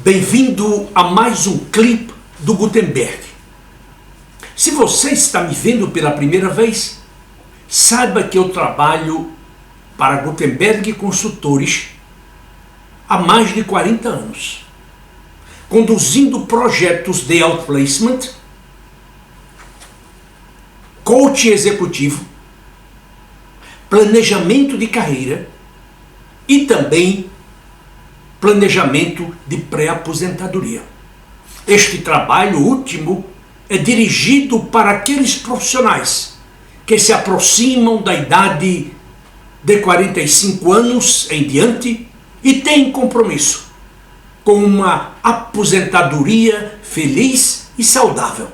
Bem-vindo a mais um clipe do Gutenberg. Se você está me vendo pela primeira vez, saiba que eu trabalho para Gutenberg Consultores há mais de 40 anos, conduzindo projetos de outplacement, coaching executivo, planejamento de carreira e também planejamento de pré-aposentadoria. Este trabalho último é dirigido para aqueles profissionais que se aproximam da idade de 45 anos em diante e têm compromisso com uma aposentadoria feliz e saudável.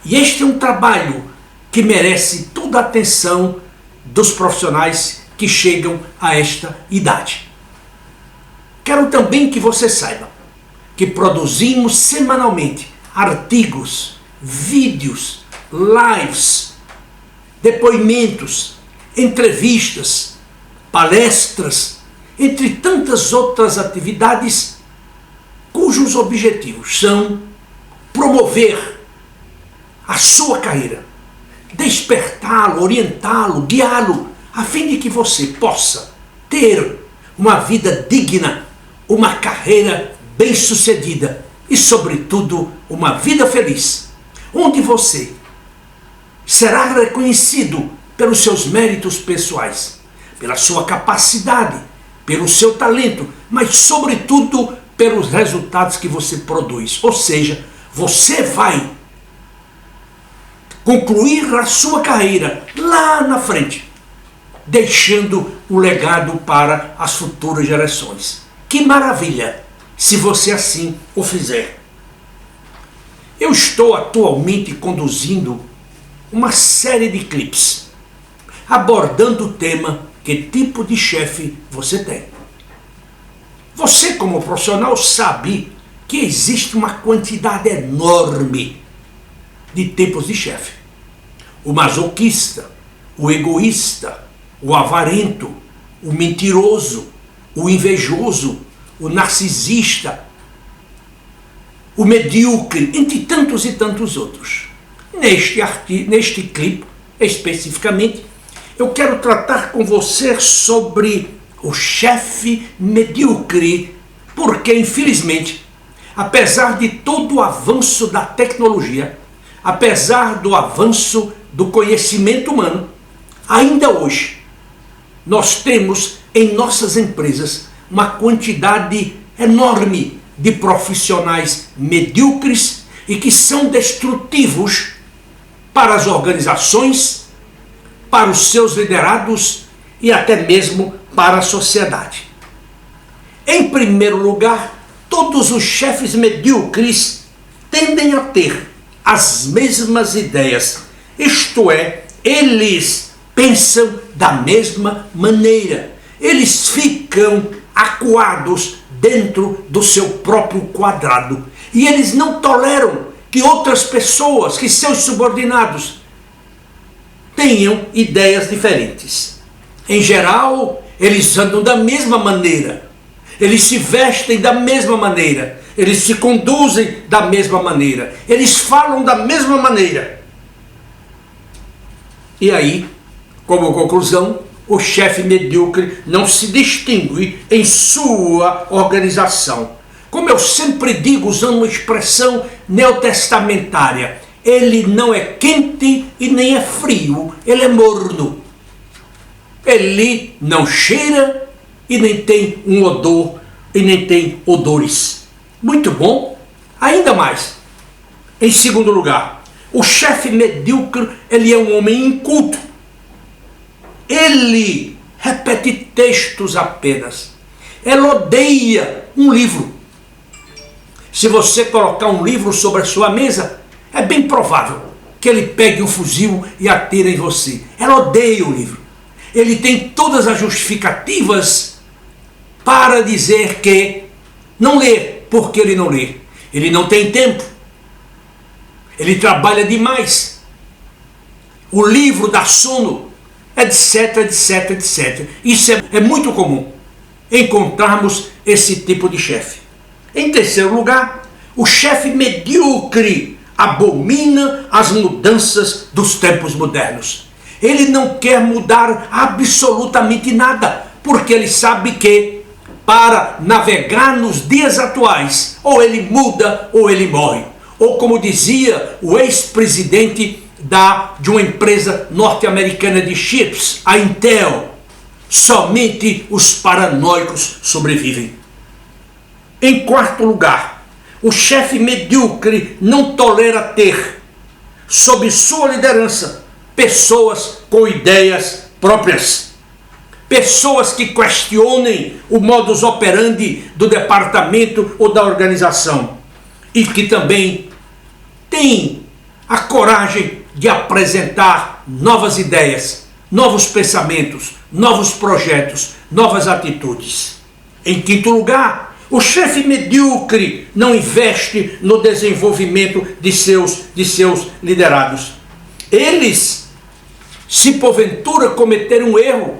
E este é um trabalho que merece toda a atenção dos profissionais que chegam a esta idade. Quero também que você saiba que produzimos semanalmente artigos, vídeos, lives, depoimentos, entrevistas, palestras, entre tantas outras atividades cujos objetivos são promover a sua carreira, despertá-lo, orientá-lo, guiá-lo, a fim de que você possa ter uma vida digna, uma carreira bem-sucedida e, sobretudo, uma vida feliz, onde você será reconhecido pelos seus méritos pessoais, pela sua capacidade, pelo seu talento, mas, sobretudo, pelos resultados que você produz. Ou seja, você vai concluir a sua carreira lá na frente, deixando um legado para as futuras gerações. Que maravilha, se você assim o fizer. Eu estou atualmente conduzindo uma série de clipes, abordando o tema: que tipo de chefe você tem? Você, como profissional, sabe que existe uma quantidade enorme de tipos de chefe. O masoquista, o egoísta, o avarento, o mentiroso, o invejoso, o narcisista, o medíocre, entre tantos e tantos outros. Neste clipe, especificamente, eu quero tratar com você sobre o chefe medíocre, porque, infelizmente, apesar de todo o avanço da tecnologia, apesar do avanço do conhecimento humano, ainda hoje nós temos em nossas empresas uma quantidade enorme de profissionais medíocres e que são destrutivos para as organizações, para os seus liderados e até mesmo para a sociedade. Em primeiro lugar, todos os chefes medíocres tendem a ter as mesmas ideias, isto é, eles pensam da mesma maneira, eles ficam acuados dentro do seu próprio quadrado e eles não toleram que outras pessoas, que seus subordinados, tenham ideias diferentes. Em geral, eles andam da mesma maneira, eles se vestem da mesma maneira, eles se conduzem da mesma maneira, eles falam da mesma maneira. E aí, como conclusão, o chefe medíocre não se distingue em sua organização. Como eu sempre digo, usando uma expressão neotestamentária, ele não é quente e nem é frio, ele é morno. Ele não cheira e nem tem um odor e nem tem odores. Muito bom. Ainda mais, em segundo lugar, o chefe medíocre, ele é um homem inculto. Ele repete textos apenas. Ele odeia um livro. Se você colocar um livro sobre a sua mesa, é bem provável que ele pegue um fuzil e atire em você. Ele odeia o livro. Ele tem todas as justificativas para dizer que não lê, porque ele não lê. Ele não tem tempo. Ele trabalha demais. o livro dá sono, etc, etc, etc. Isso é muito comum, encontrarmos esse tipo de chefe. Em terceiro lugar, o chefe medíocre abomina as mudanças dos tempos modernos. Ele não quer mudar absolutamente nada, porque ele sabe que para navegar nos dias atuais, ou ele muda ou ele morre. Ou como dizia o ex-presidente de uma empresa norte-americana de chips, a Intel, somente os paranoicos sobrevivem. Em quarto lugar, o chefe medíocre não tolera ter, sob sua liderança, pessoas com ideias próprias. Pessoas que questionem o modus operandi do departamento ou da organização. E que também têm a coragem de apresentar novas ideias, novos pensamentos, novos projetos, novas atitudes. Em quinto lugar, o chefe medíocre não investe no desenvolvimento de seus liderados. Eles, se porventura cometerem um erro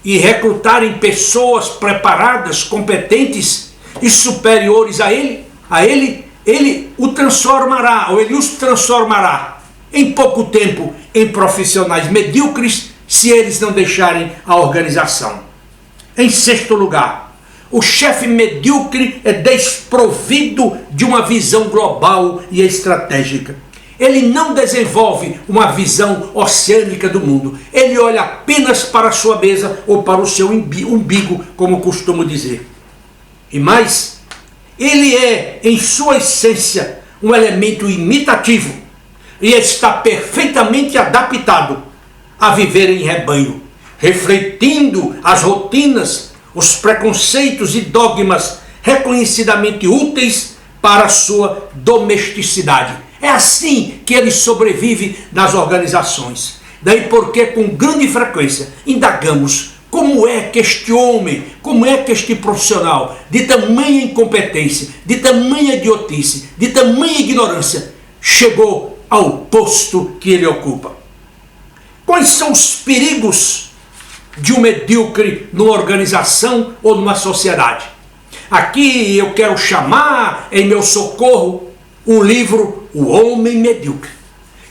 e recrutarem pessoas preparadas, competentes e superiores a ele o transformará, ou ele os transformará em pouco tempo em profissionais medíocres, se eles não deixarem a organização. Em sexto lugar, o chefe medíocre é desprovido de uma visão global e estratégica. Ele não desenvolve uma visão oceânica do mundo. Ele olha apenas para a sua mesa ou para o seu umbigo, como costumo dizer. E mais, ele é, em sua essência, um elemento imitativo e está perfeitamente adaptado a viver em rebanho, refletindo as rotinas, os preconceitos e dogmas reconhecidamente úteis para a sua domesticidade. É assim que ele sobrevive nas organizações. Daí porque com grande frequência indagamos como é que este homem, como é que este profissional de tamanha incompetência, de tamanha idiotice, de tamanha ignorância chegou ao posto que ele ocupa. Quais são os perigos de um medíocre numa organização ou numa sociedade? Aqui eu quero chamar em meu socorro o livro O Homem Medíocre.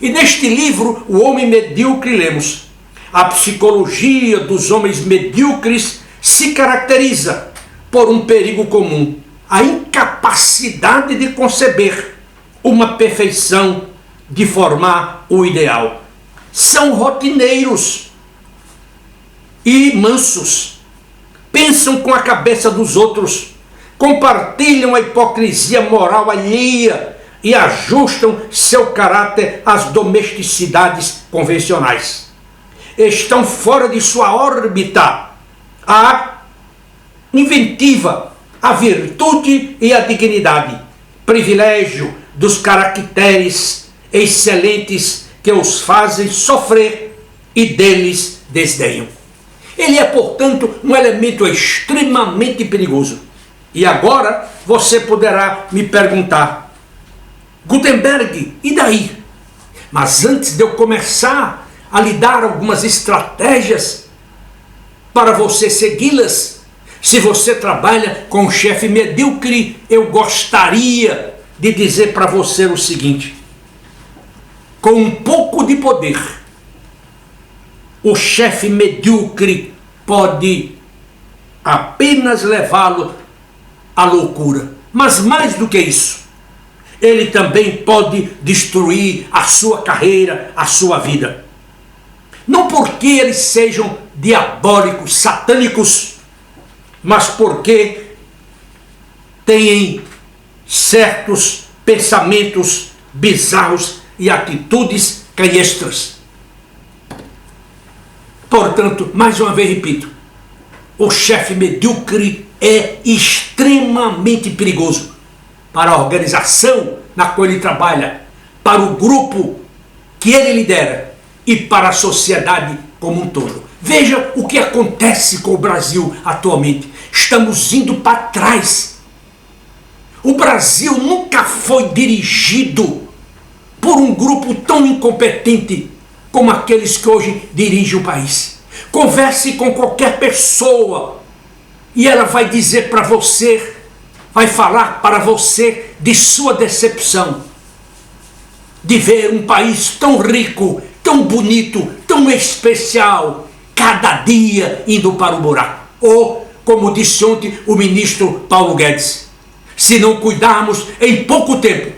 E neste livro, O Homem Medíocre, lemos: a psicologia dos homens medíocres se caracteriza por um perigo comum, a incapacidade de conceber uma perfeição, de formar o ideal. São rotineiros e mansos, pensam com a cabeça dos outros, compartilham a hipocrisia moral alheia e ajustam seu caráter às domesticidades convencionais. Estão fora de sua órbita a inventiva, a virtude e a dignidade, privilégio dos caracteres excelentes que os fazem sofrer e deles desdenham. Ele é, portanto, um elemento extremamente perigoso. E agora você poderá me perguntar: Gutenberg, e daí? Mas antes de eu começar a lhe dar algumas estratégias para você segui-las, se você trabalha com um chefe medíocre, eu gostaria de dizer para você o seguinte: com um pouco de poder, o chefe medíocre pode apenas levá-lo à loucura. Mas mais do que isso, ele também pode destruir a sua carreira, a sua vida. Não porque eles sejam diabólicos, satânicos, mas porque têm certos pensamentos bizarros e atitudes canhestras. Portanto, mais uma vez repito, o chefe medíocre é extremamente perigoso para a organização na qual ele trabalha, para o grupo que ele lidera e para a sociedade como um todo. Veja o que acontece com o Brasil atualmente. Estamos indo para trás. O Brasil nunca foi dirigido por um grupo tão incompetente como aqueles que hoje dirigem o país. Converse com qualquer pessoa e ela vai dizer para você, vai falar para você de sua decepção de ver um país tão rico, tão bonito, tão especial, cada dia indo para o buraco. Ou, como disse ontem o ministro Paulo Guedes, se não cuidarmos, em pouco tempo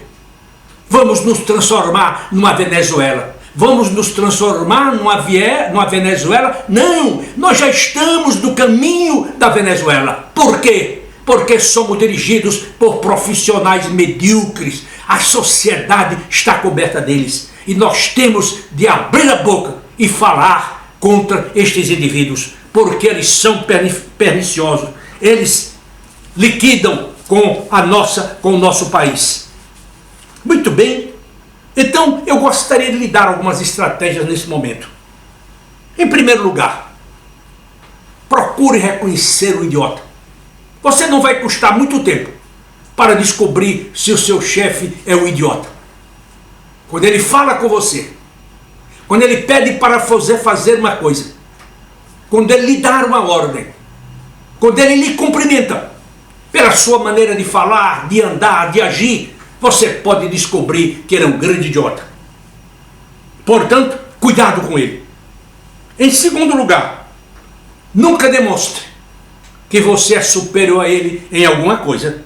vamos nos transformar numa Venezuela. Vamos nos transformar numa Venezuela? Não, nós já estamos no caminho da Venezuela. Por quê? Porque somos dirigidos por profissionais medíocres. A sociedade está coberta deles. E nós temos de abrir a boca e falar contra estes indivíduos, porque eles são perniciosos. Eles liquidam com o nosso país. Muito bem. Então, eu gostaria de lhe dar algumas estratégias nesse momento. Em primeiro lugar, procure reconhecer o idiota. Você não vai custar muito tempo para descobrir se o seu chefe é um idiota. Quando ele fala com você, quando ele pede para você fazer uma coisa, quando ele lhe dá uma ordem, quando ele lhe cumprimenta, pela sua maneira de falar, de andar, de agir, você pode descobrir que ele é um grande idiota. Portanto, cuidado com ele. Em segundo lugar, nunca demonstre que você é superior a ele em alguma coisa.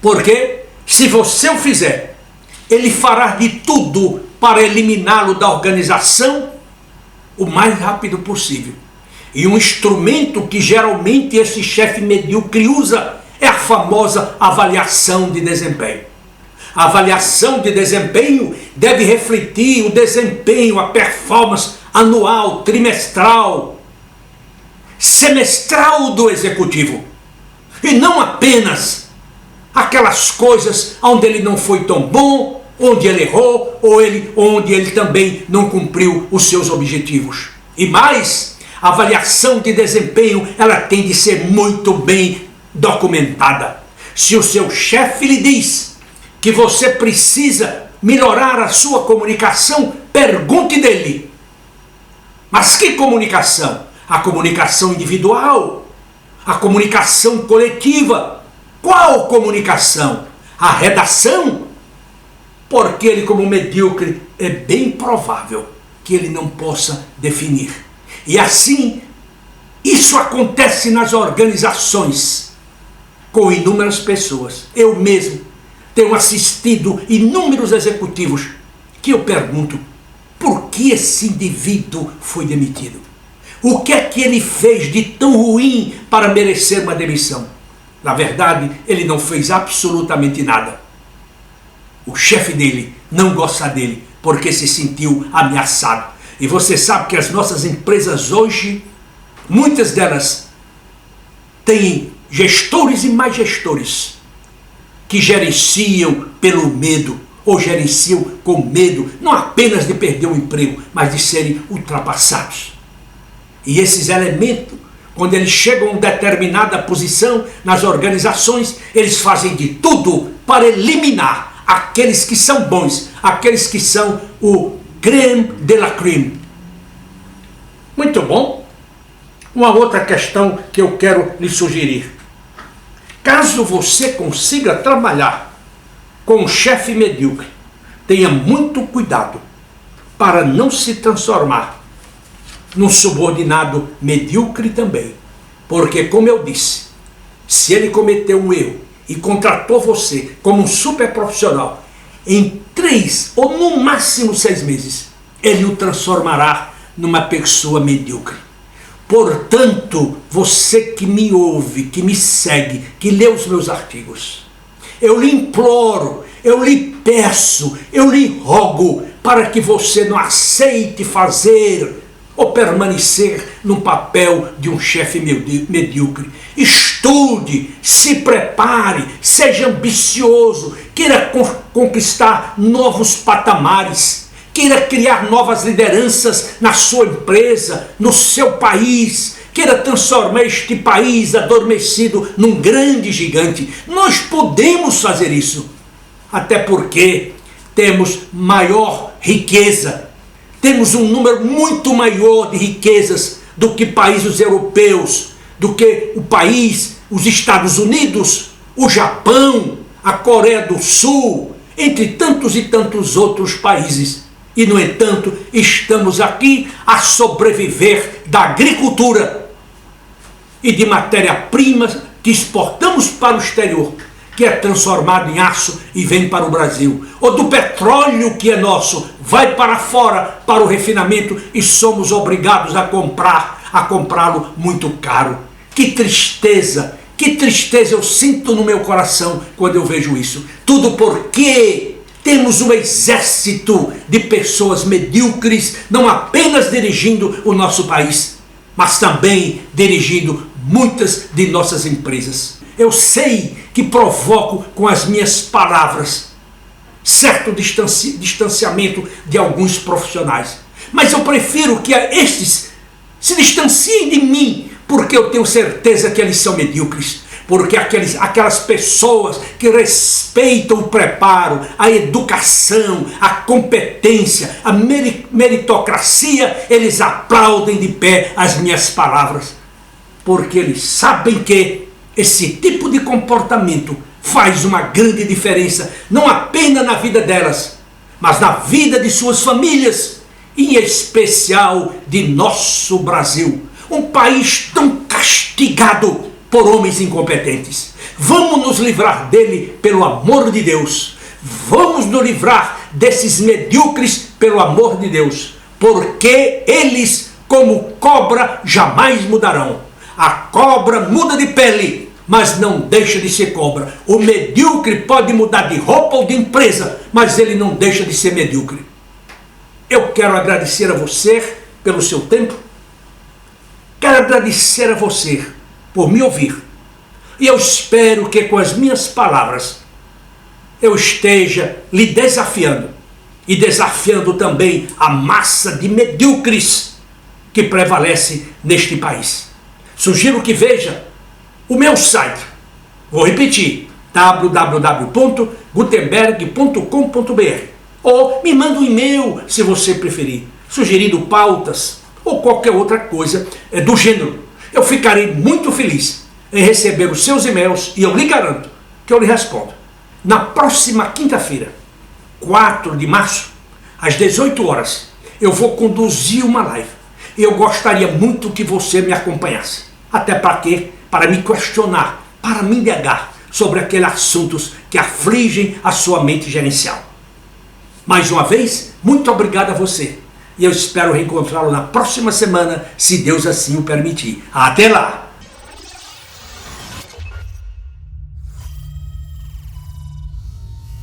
Porque, se você o fizer, ele fará de tudo para eliminá-lo da organização o mais rápido possível. E um instrumento que geralmente esse chefe medíocre usa é a famosa avaliação de desempenho. A avaliação de desempenho deve refletir o desempenho, a performance anual, trimestral, semestral do executivo. E não apenas aquelas coisas onde ele não foi tão bom, onde ele errou, ou onde ele também não cumpriu os seus objetivos. E mais, a avaliação de desempenho, ela tem de ser muito bem documentada. Se o seu chefe lhe diz que você precisa melhorar a sua comunicação, pergunte dele. Mas que comunicação? A comunicação individual? A comunicação coletiva? Qual comunicação? A redação? Porque ele, como medíocre, é bem provável que ele não possa definir. E assim, isso acontece nas organizações, com inúmeras pessoas. Eu mesmo tenho assistido inúmeros executivos que eu pergunto, por que esse indivíduo foi demitido? O que é que ele fez de tão ruim para merecer uma demissão? Na verdade, ele não fez absolutamente nada. O chefe dele não gosta dele porque se sentiu ameaçado. E você sabe que as nossas empresas hoje, muitas delas têm gestores e mais gestores que gerenciam pelo medo, ou gerenciam com medo, não apenas de perder o emprego, mas de serem ultrapassados. E esses elementos, quando eles chegam a uma determinada posição nas organizações, eles fazem de tudo para eliminar aqueles que são bons, aqueles que são o crème de la crème. Muito bom. Uma outra questão que eu quero lhe sugerir. Caso você consiga trabalhar com um chefe medíocre, tenha muito cuidado para não se transformar num subordinado medíocre também. Porque, como eu disse, se ele cometeu um erro e contratou você como um super profissional, em 3 ou no máximo 6 meses, ele o transformará numa pessoa medíocre. Portanto, você que me ouve, que me segue, que lê os meus artigos, eu lhe imploro, eu lhe peço, eu lhe rogo para que você não aceite fazer ou permanecer no papel de um chefe medíocre. Estude, se prepare, seja ambicioso, queira conquistar novos patamares, queira criar novas lideranças na sua empresa, no seu país, queira transformar este país adormecido num grande gigante. Nós podemos fazer isso, até porque temos maior riqueza, temos um número muito maior de riquezas do que países europeus, do que os Estados Unidos, o Japão, a Coreia do Sul, entre tantos e tantos outros países. E, no entanto, estamos aqui a sobreviver da agricultura e de matéria-prima que exportamos para o exterior, que é transformado em aço e vem para o Brasil, ou do petróleo que é nosso, vai para fora para o refinamento e somos obrigados a comprá-lo muito caro. Que tristeza eu sinto no meu coração quando eu vejo isso. Tudo porque temos um exército de pessoas medíocres, não apenas dirigindo o nosso país, mas também dirigindo muitas de nossas empresas. Eu sei que provoco com as minhas palavras certo distanciamento de alguns profissionais, mas eu prefiro que estes se distanciem de mim, porque eu tenho certeza que eles são medíocres, porque aquelas pessoas que respeitam o preparo, a educação, a competência, a meritocracia, eles aplaudem de pé as minhas palavras, porque eles sabem que esse tipo de comportamento faz uma grande diferença, não apenas na vida delas, mas na vida de suas famílias, em especial de nosso Brasil, um país tão castigado por homens incompetentes. Vamos nos livrar dele pelo amor de Deus. Vamos nos livrar desses medíocres pelo amor de Deus, porque eles, como cobra, jamais mudarão. A cobra muda de pele, mas não deixa de ser cobra. O medíocre pode mudar de roupa ou de empresa, mas ele não deixa de ser medíocre. Eu quero agradecer a você pelo seu tempo. Quero agradecer a você por me ouvir. E eu espero que com as minhas palavras eu esteja lhe desafiando e desafiando também a massa de medíocres que prevalece neste país. Sugiro que veja o meu site. Vou repetir: www.gutenberg.com.br, ou me manda um e-mail se você preferir, sugerindo pautas ou qualquer outra coisa do gênero. Eu ficarei muito feliz em receber os seus e-mails e eu lhe garanto que eu lhe respondo. Na próxima quinta-feira, 4 de março, às 18 horas, eu vou conduzir uma live. E eu gostaria muito que você me acompanhasse. Até para quê? Para me questionar, para me indagar sobre aqueles assuntos que afligem a sua mente gerencial. Mais uma vez, muito obrigado a você. E eu espero reencontrá-lo na próxima semana, se Deus assim o permitir. Até lá!